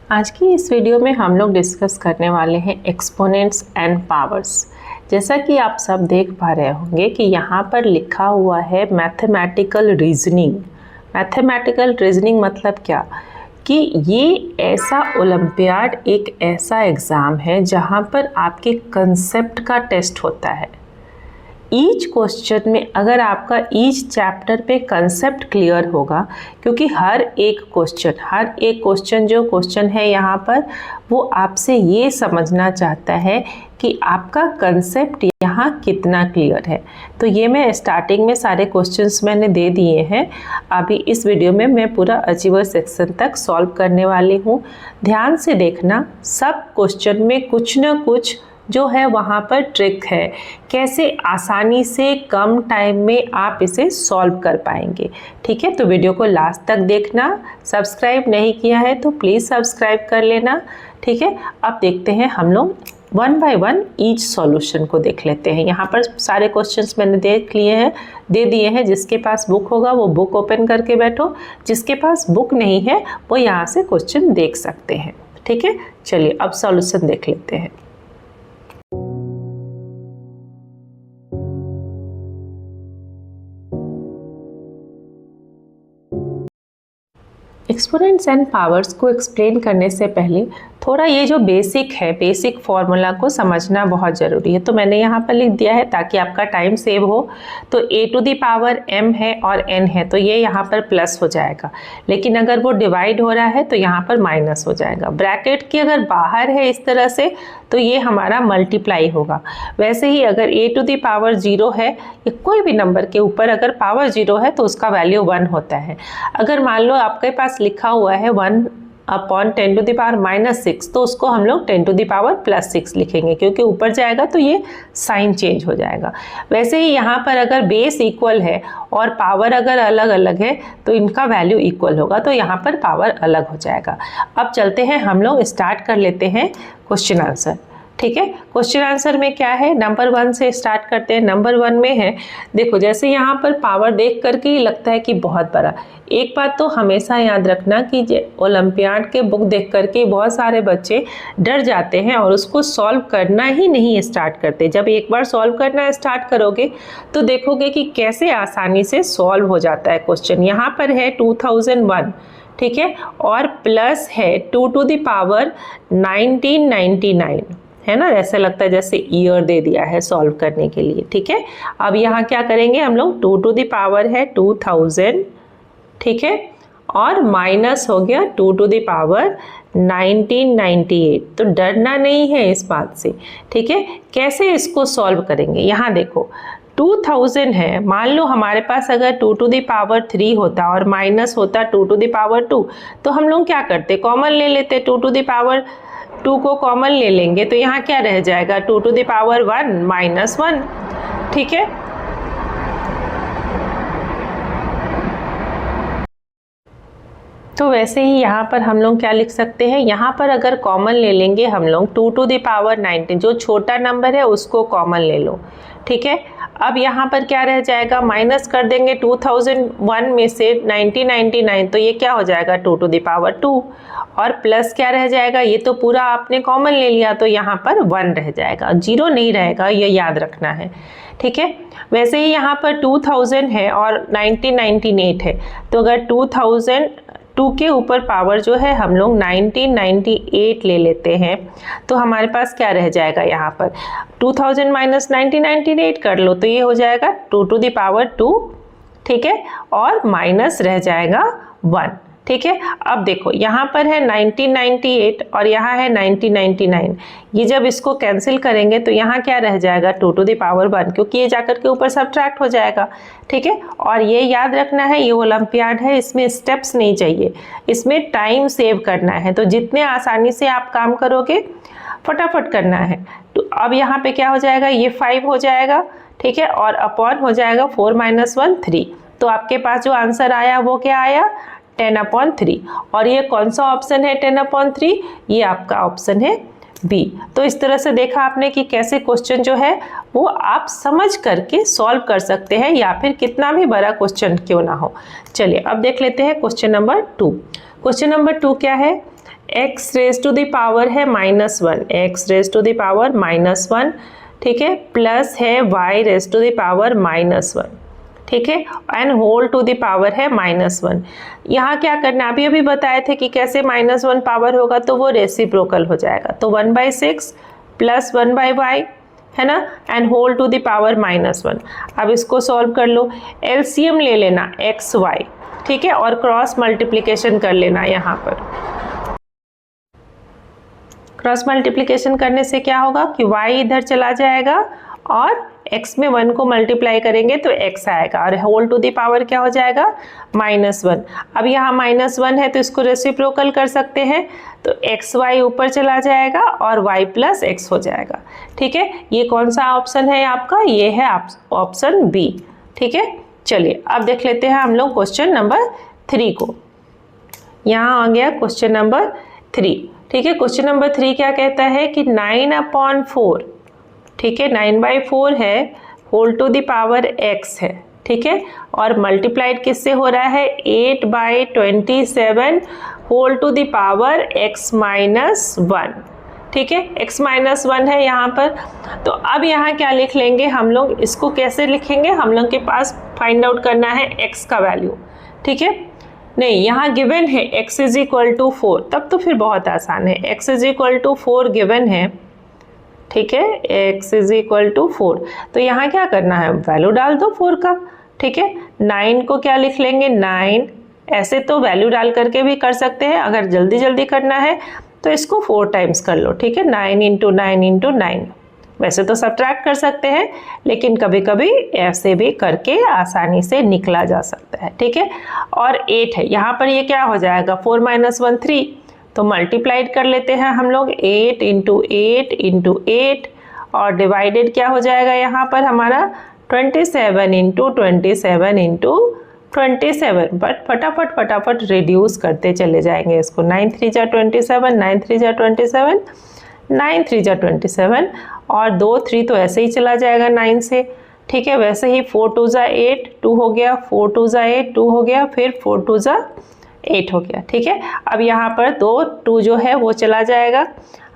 आज की इस वीडियो में हम लोग डिस्कस करने वाले हैं एक्सपोनेंट्स एंड पावर्स। जैसा कि आप सब देख पा रहे होंगे कि यहाँ पर लिखा हुआ है मैथमेटिकल रीजनिंग। मैथमेटिकल रीजनिंग मतलब क्या कि ये ऐसा ओलंपियाड, एक ऐसा एग्ज़ाम है जहाँ पर आपके कंसेप्ट का टेस्ट होता है। ईच क्वेश्चन में अगर आपका ईच चैप्टर पे कंसेप्ट क्लियर होगा, क्योंकि हर एक क्वेश्चन जो क्वेश्चन है यहाँ पर वो आपसे ये समझना चाहता है कि आपका कंसेप्ट यहाँ कितना क्लियर है। तो ये मैं स्टार्टिंग में सारे क्वेश्चंस मैंने दे दिए हैं। अभी इस वीडियो में मैं पूरा अचीवर सेक्शन तक सॉल्व करने वाली हूँ। ध्यान से देखना, सब क्वेश्चन में कुछ ना कुछ जो है वहाँ पर ट्रिक है, कैसे आसानी से कम टाइम में आप इसे सॉल्व कर पाएंगे। ठीक है, तो वीडियो को लास्ट तक देखना। सब्सक्राइब नहीं किया है तो प्लीज़ सब्सक्राइब कर लेना। ठीक है, अब देखते हैं हम लोग one by one each solution को देख लेते हैं। यहाँ पर सारे क्वेश्चंस मैंने दे दिए हैं। जिसके पास बुक होगा वो बुक ओपन करके बैठो, जिसके पास बुक नहीं है वो यहाँ से क्वेश्चन देख सकते हैं। ठीक है, चलिए अब सॉल्यूशन देख लेते हैं। एक्सपोनेंट्स एंड पावर्स को एक्सप्लेन करने से पहले थोड़ा ये जो बेसिक फॉर्मूला को समझना बहुत ज़रूरी है। तो मैंने यहाँ पर लिख दिया है ताकि आपका टाइम सेव हो। तो a to the power m है और n है तो ये यहाँ पर प्लस हो जाएगा, लेकिन अगर वो डिवाइड हो रहा है तो यहाँ पर माइनस हो जाएगा। ब्रैकेट के अगर बाहर है इस तरह से तो ये हमारा मल्टीप्लाई होगा। वैसे ही अगर a टू द पावर 0 है या कोई भी नंबर के ऊपर अगर पावर 0 है तो उसका वैल्यू 1 होता है। अगर मान लो आपके पास लिखा हुआ है 1/10 टू द पावर -6 तो उसको हम लोग 10 टू द पावर +6 लिखेंगे, क्योंकि ऊपर जाएगा तो ये साइन चेंज हो जाएगा। वैसे ही यहाँ पर अगर बेस इक्वल है और पावर अगर अलग अलग है तो इनका वैल्यू इक्वल होगा, तो यहाँ पर पावर अलग हो जाएगा। अब चलते हैं, हम लोग स्टार्ट कर लेते हैं क्वेश्चन आंसर। ठीक है, क्वेश्चन आंसर में क्या है, नंबर 1 से स्टार्ट करते हैं। नंबर 1 में है, देखो जैसे यहाँ पर पावर देख करके ही लगता है कि बहुत बड़ा। एक बात तो हमेशा याद रखना कि ओलंपियाड के बुक देख करके बहुत सारे बच्चे डर जाते हैं और उसको सॉल्व करना ही नहीं स्टार्ट करते। जब एक बार सॉल्व करना स्टार्ट करोगे तो देखोगे कि कैसे आसानी से सॉल्व हो जाता है क्वेश्चन। यहाँ पर है 2001, ठीक है, और प्लस है 2 टू द पावर 1999, है ना। ऐसा लगता है जैसे ईयर दे दिया है सॉल्व करने के लिए। ठीक है, अब यहाँ क्या करेंगे हम लोग, 2 टू द पावर है 2000, ठीक है, और माइनस हो गया 2 टू द पावर 1998। तो डरना नहीं है इस बात से। ठीक है, कैसे इसको सॉल्व करेंगे, यहाँ देखो 2000 है, मान लो हमारे पास अगर 2 टू द पावर 3 होता और माइनस होता 2 टू द पावर 2 तो हम लोग क्या करते, कॉमन ले लेते, 2 टू द पावर 2 को कॉमन ले लेंगे तो यहाँ क्या रह जाएगा, 2 टू द पावर 1 -1। ठीक है, तो वैसे ही यहाँ पर हम लोग क्या लिख सकते हैं, यहाँ पर अगर कॉमन ले लेंगे हम लोग 2 टू द पावर 19, जो छोटा नंबर है उसको कॉमन ले लो। ठीक है, अब यहाँ पर क्या रह जाएगा, माइनस कर देंगे 2001 में से 1999 तो ये क्या हो जाएगा 2 टू द पावर 2, और प्लस क्या रह जाएगा, ये तो पूरा आपने कॉमन ले लिया तो यहाँ पर 1 रह जाएगा, 0 नहीं रहेगा, ये याद रखना है। ठीक है, वैसे ही यहाँ पर 2000 है और 1998 है तो अगर 2002 के ऊपर पावर जो है हम लोग 1998 ले लेते हैं तो हमारे पास क्या रह जाएगा, यहाँ पर 2000 माइनस 1998 कर लो तो ये हो जाएगा 2 टू द पावर 2, ठीक है, और माइनस रह जाएगा 1। ठीक है, अब देखो यहाँ पर है 1998 और यहाँ है 1999, ये जब इसको कैंसिल करेंगे तो यहाँ क्या रह जाएगा 2 टू द पावर 1, क्योंकि ये जाकर के ऊपर सब्ट्रैक्ट हो जाएगा। ठीक है, और ये याद रखना है ये ओलंपियाड है, इसमें स्टेप्स नहीं चाहिए, इसमें टाइम सेव करना है। तो जितने आसानी से आप काम करोगे फटाफट करना है। तो अब यहाँ पे क्या हो जाएगा, ये 5 हो जाएगा, ठीक है, और अपॉन हो जाएगा 4 - 1 3। तो आपके पास जो आंसर आया वो क्या आया, 10/3। और ये कौन सा ऑप्शन है 10/3, ये आपका ऑप्शन है बी। तो इस तरह से देखा आपने कि कैसे क्वेश्चन जो है वो आप समझ करके सॉल्व कर सकते हैं, या फिर कितना भी बड़ा क्वेश्चन क्यों ना हो। चलिए अब देख लेते हैं क्वेश्चन नंबर 2। क्वेश्चन नंबर 2 क्या है, x raise to the power है -1, x raise to the power -1, ठीक है, प्लस है y raise to the power -1, ठीक है, and whole to the power है -1। यहाँ क्या करना, अभी बताए थे कि कैसे -1 पावर होगा, तो वो रेसिप्रोकल हो जाएगा, तो 1/6 प्लस 1/y है ना, and whole to the power -1। अब इसको सॉल्व कर लो, एलसीएम ले लेना एक्स वाई, ठीक है, और क्रॉस मल्टीप्लिकेशन कर लेना। यहाँ पर क्रॉस मल्टीप्लिकेशन करने से क्या होगा कि y इधर चला जाएगा और x में 1 को मल्टीप्लाई करेंगे तो x आएगा, और होल टू द पावर क्या हो जाएगा -1। अब यहाँ -1 है तो इसको रेसिप्रोकल कर सकते हैं, तो xy ऊपर चला जाएगा और y प्लस x हो जाएगा, ठीक है। ये कौन सा ऑप्शन है आपका, ये है ऑप्शन बी, ठीक है। चलिए अब देख लेते हैं हम लोग क्वेश्चन नंबर 3 को। यहाँ आ गया क्वेश्चन नंबर 3, ठीक है। क्वेश्चन नंबर 3 क्या कहता है कि 9/4, ठीक है, 9/4 है, whole to the power x है, ठीक है, और मल्टीप्लाइड किससे हो रहा है 8/27 whole to the power x -1, ठीक है, x -1 है यहाँ पर। तो अब यहाँ क्या लिख लेंगे हम लोग, इसको कैसे लिखेंगे, हम लोग के पास फाइंड आउट करना है x का वैल्यू, ठीक है। नहीं, यहाँ गिवन है x = 4, तब तो फिर बहुत आसान है, x = 4 गिवन है, ठीक है, x = 4। तो यहाँ क्या करना है, वैल्यू डाल दो 4 का, ठीक है। 9 को क्या लिख लेंगे 9, ऐसे तो वैल्यू डाल करके भी कर सकते हैं, अगर जल्दी जल्दी करना है तो इसको 4 टाइम्स कर लो, ठीक है, 9 × 9 × 9। वैसे तो सब्ट्रैक्ट कर सकते हैं, लेकिन कभी कभी ऐसे भी करके आसानी से निकला जा सकता है, ठीक है। और 8 है यहाँ पर, ये क्या हो जाएगा 4 - 1 3, तो मल्टीप्लाइड कर लेते हैं हम लोग 8 × 8 × 8, और डिवाइडेड क्या हो जाएगा यहाँ पर हमारा 27 × 27 × 27। बट फटाफट रिड्यूस करते चले जाएंगे इसको, 9 3 जा 27, 9 3 जा 27, 9 3 जा 27, और 2 3 तो ऐसे ही चला जाएगा 9 से, ठीक है। वैसे ही 4 2 जा 8, 2 हो गया, 4 2 जा 8, 2 हो गया, फिर 4 2 जा 8 हो गया, ठीक है। अब यहाँ पर 2 जो है वो चला जाएगा,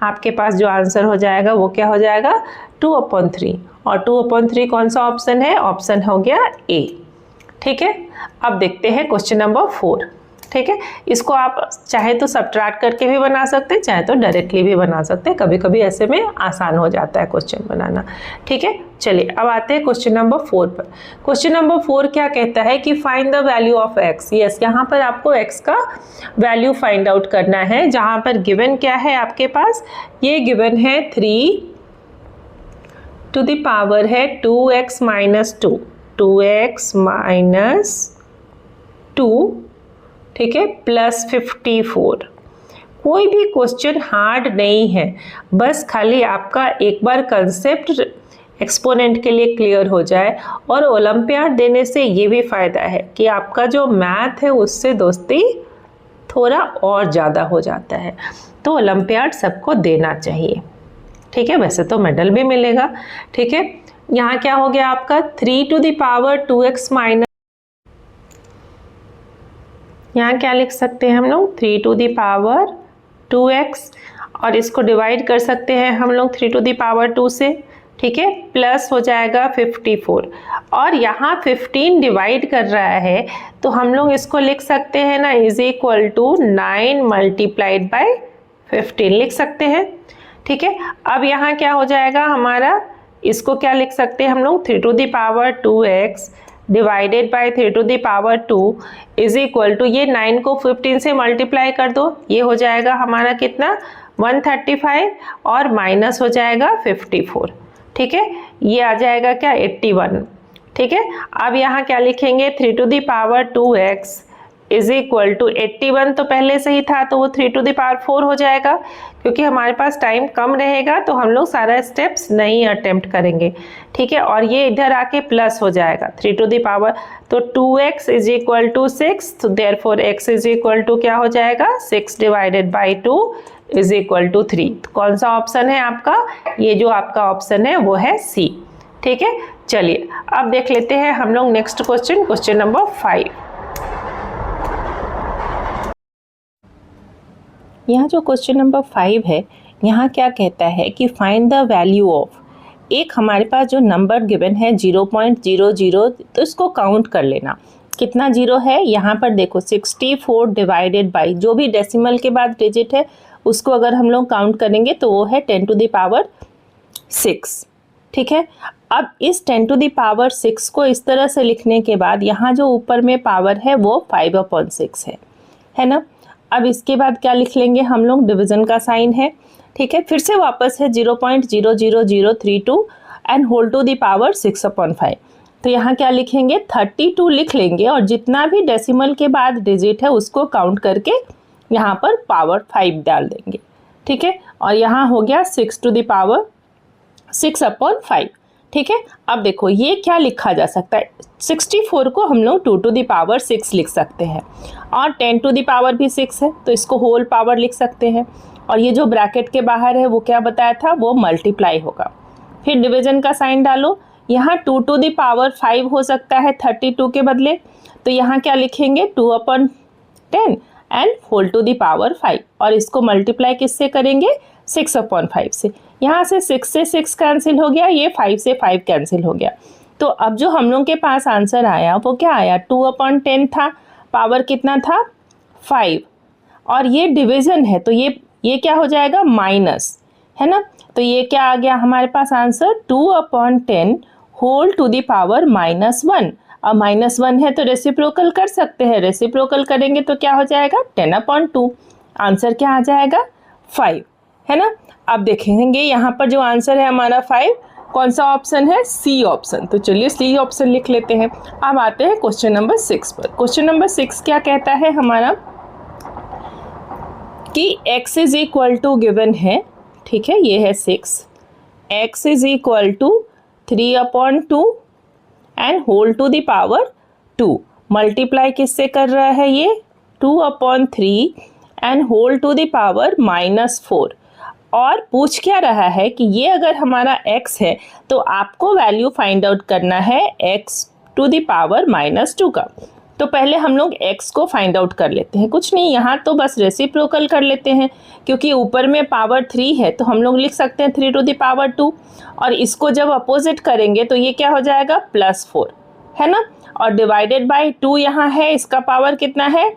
आपके पास जो आंसर हो जाएगा वो क्या हो जाएगा 2/3, और 2/3 कौन सा ऑप्शन है, ऑप्शन हो गया ए, ठीक है। अब देखते हैं क्वेश्चन नंबर 4, ठीक है। इसको आप चाहे तो सब्ट्रैक्ट करके भी बना सकते हैं, चाहे तो डायरेक्टली भी बना सकते हैं, कभी कभी ऐसे में आसान हो जाता है क्वेश्चन बनाना, ठीक है। चलिए अब आते हैं क्वेश्चन नंबर 4 पर। क्वेश्चन नंबर 4 क्या कहता है कि find the value of x। Yes, यहाँ पर आपको x का वैल्यू फाइंड आउट करना है, जहाँ पर गिवन क्या है आपके पास, ये गिवन है 3 टू द पावर है 2x - 2, 2x - 2, ठीक है, प्लस 54। कोई भी क्वेश्चन हार्ड नहीं है, बस खाली आपका एक बार कंसेप्ट एक्सपोनेंट के लिए क्लियर हो जाए। और ओलंपियाड देने से ये भी फ़ायदा है कि आपका जो मैथ है उससे दोस्ती थोड़ा और ज़्यादा हो जाता है, तो ओलंपियाड सबको देना चाहिए, ठीक है। वैसे तो मेडल भी मिलेगा, ठीक है। यहाँ क्या हो गया आपका 3 to the power 2x minus, यहाँ क्या लिख सकते हैं हम लोग 3 टू द पावर 2x, और इसको डिवाइड कर सकते हैं हम लोग 3 टू द पावर 2 से, ठीक है, प्लस हो जाएगा 54, और यहाँ 15 डिवाइड कर रहा है तो हम लोग इसको लिख सकते हैं ना = 9 × 15 लिख सकते हैं, ठीक है। अब यहाँ क्या हो जाएगा हमारा, इसको क्या लिख सकते हैं हम लोग 3 to the power 2x divided by 3 to the power 2 = ये 9 को 15 से मल्टीप्लाई कर दो, ये हो जाएगा हमारा कितना 135, और माइनस हो जाएगा 54, ठीक है, ये आ जाएगा क्या 81, ठीक है। अब यहाँ क्या लिखेंगे 3 टू द पावर 2x = 81, तो पहले से ही था तो वो 3 टू द पावर 4 हो जाएगा, क्योंकि हमारे पास टाइम कम रहेगा तो हम लोग सारा स्टेप्स नहीं अटेम्प्ट करेंगे, ठीक है। और ये इधर आके प्लस हो जाएगा 3 टू द पावर, तो 2x = 6, तो देयरफॉर x = क्या हो जाएगा 6 डिवाइडेड बाई 2 = 3। तो कौन सा ऑप्शन है आपका, ये जो आपका ऑप्शन है वो है सी, ठीक है। चलिए अब देख लेते हैं हम लोग नेक्स्ट क्वेश्चन, क्वेश्चन नंबर 5। यहाँ जो क्वेश्चन नंबर 5 है, यहाँ क्या कहता है कि फाइंड द वैल्यू ऑफ, एक हमारे पास जो नंबर गिवन है 0.00, तो इसको काउंट कर लेना कितना जीरो है। यहाँ पर देखो 64 डिवाइडेड बाई, जो भी डेसिमल के बाद डिजिट है उसको अगर हम लोग काउंट करेंगे तो वो है 10 टू द पावर 6। ठीक है, अब इस 10 टू द पावर 6 को इस तरह से लिखने के बाद यहाँ जो ऊपर में पावर है वो 5/6 है ना। अब इसके बाद क्या लिख लेंगे हम लोग, डिवीजन का साइन है। ठीक है, फिर से वापस है 0.00032 and whole to the power 6/5। तो यहाँ क्या लिखेंगे, 32 लिख लेंगे और जितना भी डेसिमल के बाद डिजिट है उसको काउंट करके यहाँ पर पावर 5 डाल देंगे। ठीक है, और यहाँ हो गया 6 टू द पावर 6/5। ठीक है, अब देखो ये क्या लिखा जा सकता है, 64 को हम लोग 2 टू द पावर 6 लिख सकते हैं और 10 टू द पावर भी 6 है तो इसको होल पावर लिख सकते हैं। और ये जो ब्रैकेट के बाहर है वो क्या बताया था, वो मल्टीप्लाई होगा। फिर डिवीजन का साइन डालो, यहाँ 2 टू द पावर 5 हो सकता है 32 के बदले, तो यहाँ क्या लिखेंगे 2/10 and whole to the power 5, और इसको मल्टीप्लाई किससे करेंगे, 6/5 से। यहाँ से 6 से 6 कैंसिल हो गया, ये 5 से 5 कैंसिल हो गया। तो अब जो हम लोग के पास आंसर आया वो क्या आया, 2/10 था, पावर कितना था 5, और ये डिवीजन है तो ये क्या हो जाएगा, माइनस, है ना। तो ये क्या आ गया हमारे पास answer, 2/10 whole to the power -1। अब -1 है तो रेसिप्रोकल कर सकते हैं, रेसिप्रोकल करेंगे तो क्या हो जाएगा 10/2। आंसर क्या आ जाएगा 5, है ना। अब देखेंगे यहाँ पर जो आंसर है हमारा 5, कौन सा ऑप्शन है, सी ऑप्शन। तो चलिए सी ऑप्शन लिख लेते हैं। अब आते हैं क्वेश्चन नंबर 6 पर। क्वेश्चन नंबर 6 क्या कहता है हमारा कि x is equal to given है। ठीक है, ये है 6, x is equal to 3/2 and whole to the power 2। Multiply किससे कर रहा है, ये 2/3 and whole to the power -4। और पूछ क्या रहा है कि ये अगर हमारा x है तो आपको वैल्यू फाइंड आउट करना है x टू द पावर -2 का। तो पहले हम लोग x को फाइंड आउट कर लेते हैं, कुछ नहीं, यहाँ तो बस रेसिप्रोकल कर लेते हैं क्योंकि ऊपर में पावर 3 है तो हम लोग लिख सकते हैं 3 टू द पावर 2, और इसको जब अपोजिट करेंगे तो ये क्या हो जाएगा +4, है ना। और डिवाइडेड बाय 2 यहाँ है, इसका पावर कितना है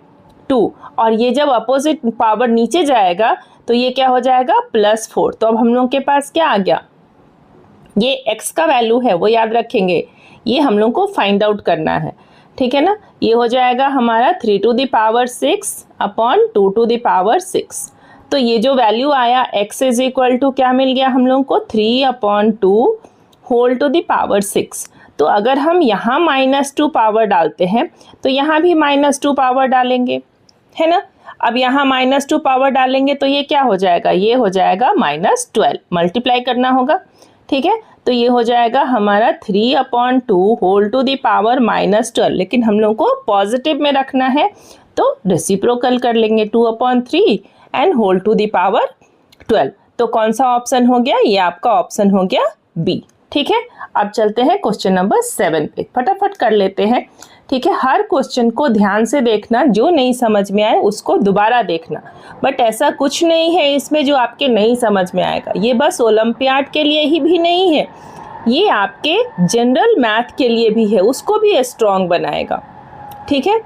2, और ये जब अपोजिट पावर नीचे जाएगा तो ये क्या हो जाएगा +4। तो अब हम लोग के पास क्या आ गया, ये x का वैल्यू है वो याद रखेंगे, ये हम लोग को फाइंड आउट करना है। ठीक है ना, ये हो जाएगा हमारा 3 to the power 6/2 to the power 6। तो ये जो वैल्यू आया x इज इक्वल टू क्या मिल गया हम लोग को, 3/2 होल टू द पावर 6। तो अगर हम यहाँ -2 पावर डालते हैं तो यहाँ भी -2 पावर डालेंगे, है ना। अब यहाँ -2 पावर डालेंगे तो ये क्या हो जाएगा, ये हो जाएगा -12, मल्टीप्लाई करना होगा। ठीक है, तो ये हो जाएगा हमारा 3/2 होल टू द पावर -12, लेकिन हम लोग को पॉजिटिव में रखना है तो रेसिप्रोकल कर लेंगे 2/3 and whole to the power 12। तो कौन सा ऑप्शन हो गया, ये आपका ऑप्शन हो गया बी। ठीक है, अब चलते हैं क्वेश्चन नंबर 7 पे, फटाफट कर लेते हैं। ठीक है, हर क्वेश्चन को ध्यान से देखना, जो नहीं समझ में आए उसको दोबारा देखना, बट ऐसा कुछ नहीं है इसमें जो आपके नहीं समझ में आएगा। ये बस ओलंपियाड के लिए ही भी नहीं है, ये आपके जनरल मैथ के लिए भी है, उसको भी स्ट्रॉन्ग बनाएगा। ठीक है,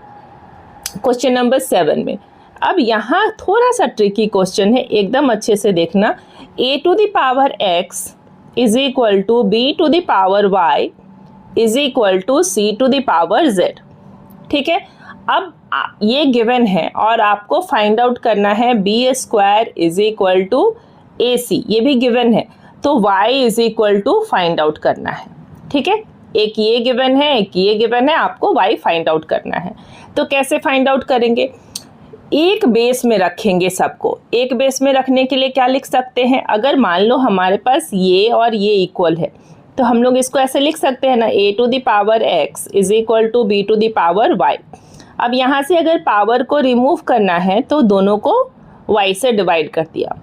क्वेश्चन नंबर 7 में अब यहाँ थोड़ा सा ट्रिकी क्वेश्चन है, एकदम अच्छे से देखना। a to the power x is equal to b to the power y is equal to c to the power z। ठीक है, अब ये गिवन है और आपको फाइंड आउट करना है b² is equal to ac, ये भी गिवन है, तो y is equal to find out करना है। ठीक है, एक ये गिवन है, एक ये गिवन है, आपको y फाइंड आउट करना है। तो कैसे फाइंड आउट करेंगे, एक बेस में रखेंगे सबको। एक बेस में रखने के लिए क्या लिख सकते हैं, अगर मान लो हमारे पास ये और ये इक्वल है तो हम लोग इसको ऐसे लिख सकते हैं ना, a to the power x is equal to b to the power y। अब यहाँ से अगर पावर को रिमूव करना है तो दोनों को y से डिवाइड कर दिया।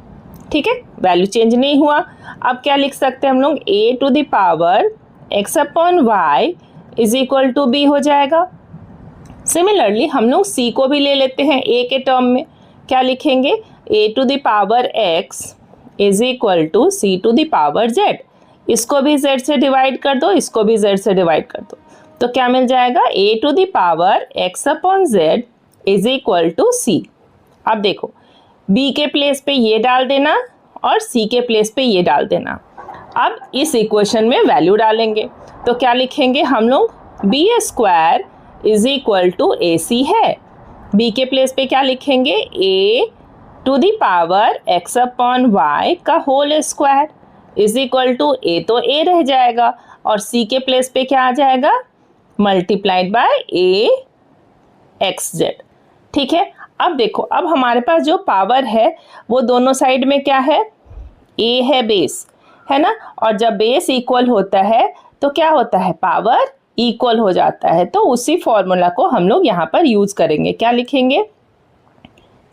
ठीक है, वैल्यू चेंज नहीं हुआ। अब क्या लिख सकते हैं हम लोग, a to the power x/y is equal to b हो जाएगा। सिमिलरली हम लोग c को भी ले लेते हैं a के टर्म में, क्या लिखेंगे, a to the power x is equal to c to the power जेड। इसको भी z से डिवाइड कर दो, इसको भी z से डिवाइड कर दो, तो क्या मिल जाएगा, a to the power x upon z is equal to c। अब देखो b के प्लेस पे ये डाल देना और c के प्लेस पे ये डाल देना। अब इस इक्वेशन में वैल्यू डालेंगे तो क्या लिखेंगे हम लोग, b square is equal to a c है। b के प्लेस पे क्या लिखेंगे, a to the power x upon y का whole square is equal to a, तो a रह जाएगा और c के प्लेस पे क्या आ जाएगा, multiplied by A x Z. ठीक है, अब देखो अब हमारे पास जो पावर है वो दोनों साइड में क्या है, a है बेस, है ना, और जब बेस इक्वल होता है तो क्या होता है, पावर इक्वल हो जाता है। तो उसी फॉर्मूला को हम लोग यहाँ पर यूज करेंगे। क्या लिखेंगे,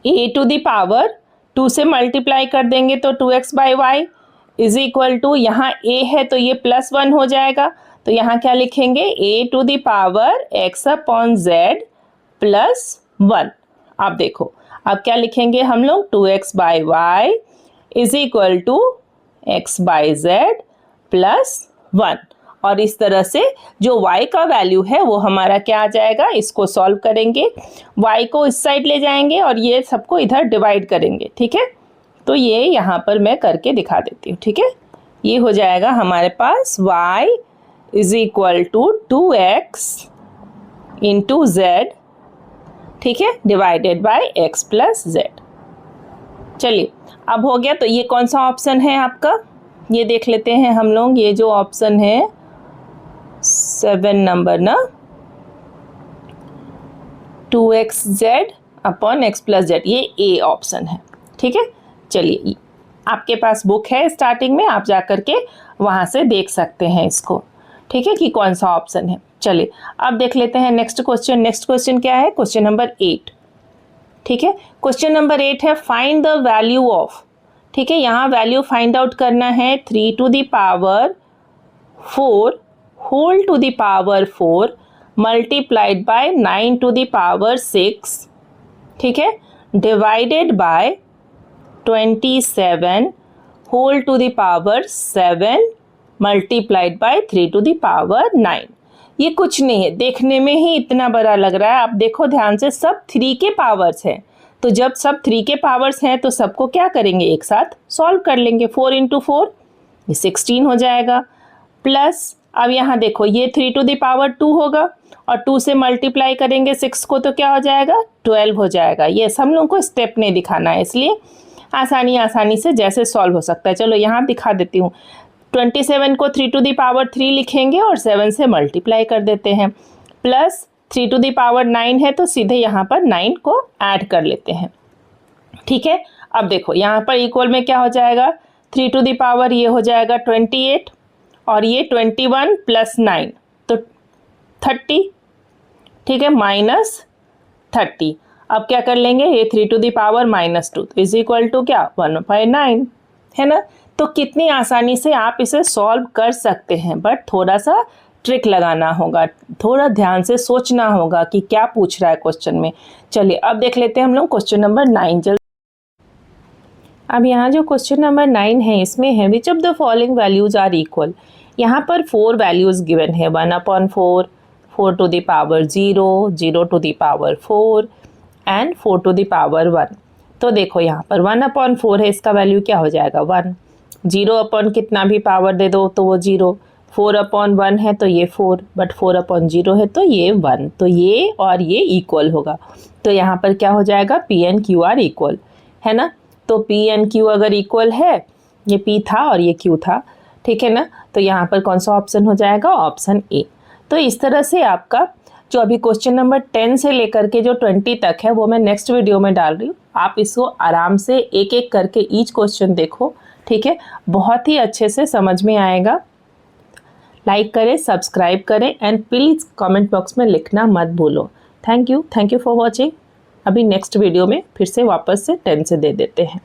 a टू द पावर 2 से मल्टीप्लाई कर देंगे तो 2x by y is equal to, यहाँ a है तो ये +1 हो जाएगा, तो यहाँ क्या लिखेंगे, a to the power x upon z +1। अब देखो अब क्या लिखेंगे हम लोग, 2x by y is equal to x by z +1। और इस तरह से जो y का वैल्यू है वो हमारा क्या आ जाएगा, इसको सॉल्व करेंगे, y को इस साइड ले जाएंगे और ये सबको इधर डिवाइड करेंगे। ठीक है, तो ये यहाँ पर मैं करके दिखा देती हूँ। ठीक है, ये हो जाएगा हमारे पास y is equal to 2x into z, ठीक है, divided by x plus z। चलिए अब हो गया, तो ये कौन सा ऑप्शन है आपका, ये देख लेते हैं हम लोग। ये जो ऑप्शन है 7 नंबर ना, 2xz upon x plus z, ये ए ऑप्शन है। ठीक है, चलिए आपके पास बुक है स्टार्टिंग में, आप जाकर के वहाँ से देख सकते हैं इसको। ठीक है, कि कौन सा ऑप्शन है। चलिए अब देख लेते हैं नेक्स्ट क्वेश्चन। नेक्स्ट क्वेश्चन क्या है, क्वेश्चन नंबर 8। ठीक है, क्वेश्चन नंबर 8 है फाइंड द वैल्यू ऑफ, ठीक है, यहाँ वैल्यू फाइंड आउट करना है 3 to the power 4 whole to the power 4 multiplied by 9 to the power 6, ठीक है, divided by 27 whole to the power 7 multiplied by 3 to the power 9। ये कुछ नहीं है, देखने में ही इतना बड़ा लग रहा है। आप देखो ध्यान से, सब 3 के पावर्स हैं, तो जब सब 3 के पावर्स हैं तो सबको क्या करेंगे, एक साथ सॉल्व कर लेंगे। 4 इंटू 4 ये 16 हो जाएगा, प्लस अब यहाँ देखो ये 3 टू द पावर 2 होगा और 2 से मल्टीप्लाई करेंगे 6 को तो क्या हो जाएगा, 12 हो जाएगा। ये हम लोग को स्टेप नहीं दिखाना है, इसलिए आसानी से जैसे सॉल्व हो सकता है। चलो यहाँ दिखा देती हूँ। 27 को 3 टू द पावर 3 लिखेंगे और 7 से मल्टीप्लाई कर देते हैं, प्लस 3 टू द पावर 9 है तो सीधे यहाँ पर 9 को ऐड कर लेते हैं। ठीक है, अब देखो यहाँ पर इक्वल में क्या हो जाएगा, 3 टू द पावर ये हो जाएगा 28 और ये 21 प्लस 9 तो 30, ठीक है, माइनस 30। अब क्या कर लेंगे, ये 3 टू द पावर -2 तो इज इक्वल टू क्या, 1/9, है ना। तो कितनी आसानी से आप इसे सॉल्व कर सकते हैं, बट थोड़ा सा ट्रिक लगाना होगा, थोड़ा ध्यान से सोचना होगा कि क्या पूछ रहा है क्वेश्चन में। चलिए अब देख लेते हैं हम लोग क्वेश्चन नंबर 9 जल्दी। अब यहाँ जो क्वेश्चन नंबर 9 है इसमें है which of the following values are equal. यहाँ पर 4 वैल्यूज गिवन है, 1/4, 4 to the power 0, 0 to the power 4 and 4 to the power 1। तो देखो यहाँ पर 1/4 है, इसका वैल्यू क्या हो जाएगा 1, 0 अपॉन कितना भी पावर दे दो तो वो 0, 4/1 है तो ये 4, बट 4/0 है तो ये 1, तो ये और ये इक्वल होगा। तो यहाँ पर क्या हो जाएगा, P and Q are equal, है ना। तो P एंड Q अगर इक्वल है, ये P था और ये Q था, ठीक है ना, तो यहाँ पर कौन सा ऑप्शन हो जाएगा, ऑप्शन ए। तो इस तरह से आपका जो अभी क्वेश्चन नंबर 10 से लेकर के जो 20 तक है वो मैं नेक्स्ट वीडियो में डाल रही हूँ। आप इसको आराम से एक एक करके ईच क्वेश्चन देखो, ठीक है, बहुत ही अच्छे से समझ में आएगा। लाइक करें, सब्सक्राइब करें एंड प्लीज़ कमेंट बॉक्स में लिखना मत भूलो। Thank you for watching. अभी नेक्स्ट वीडियो में फिर से वापस से 10 से दे देते हैं।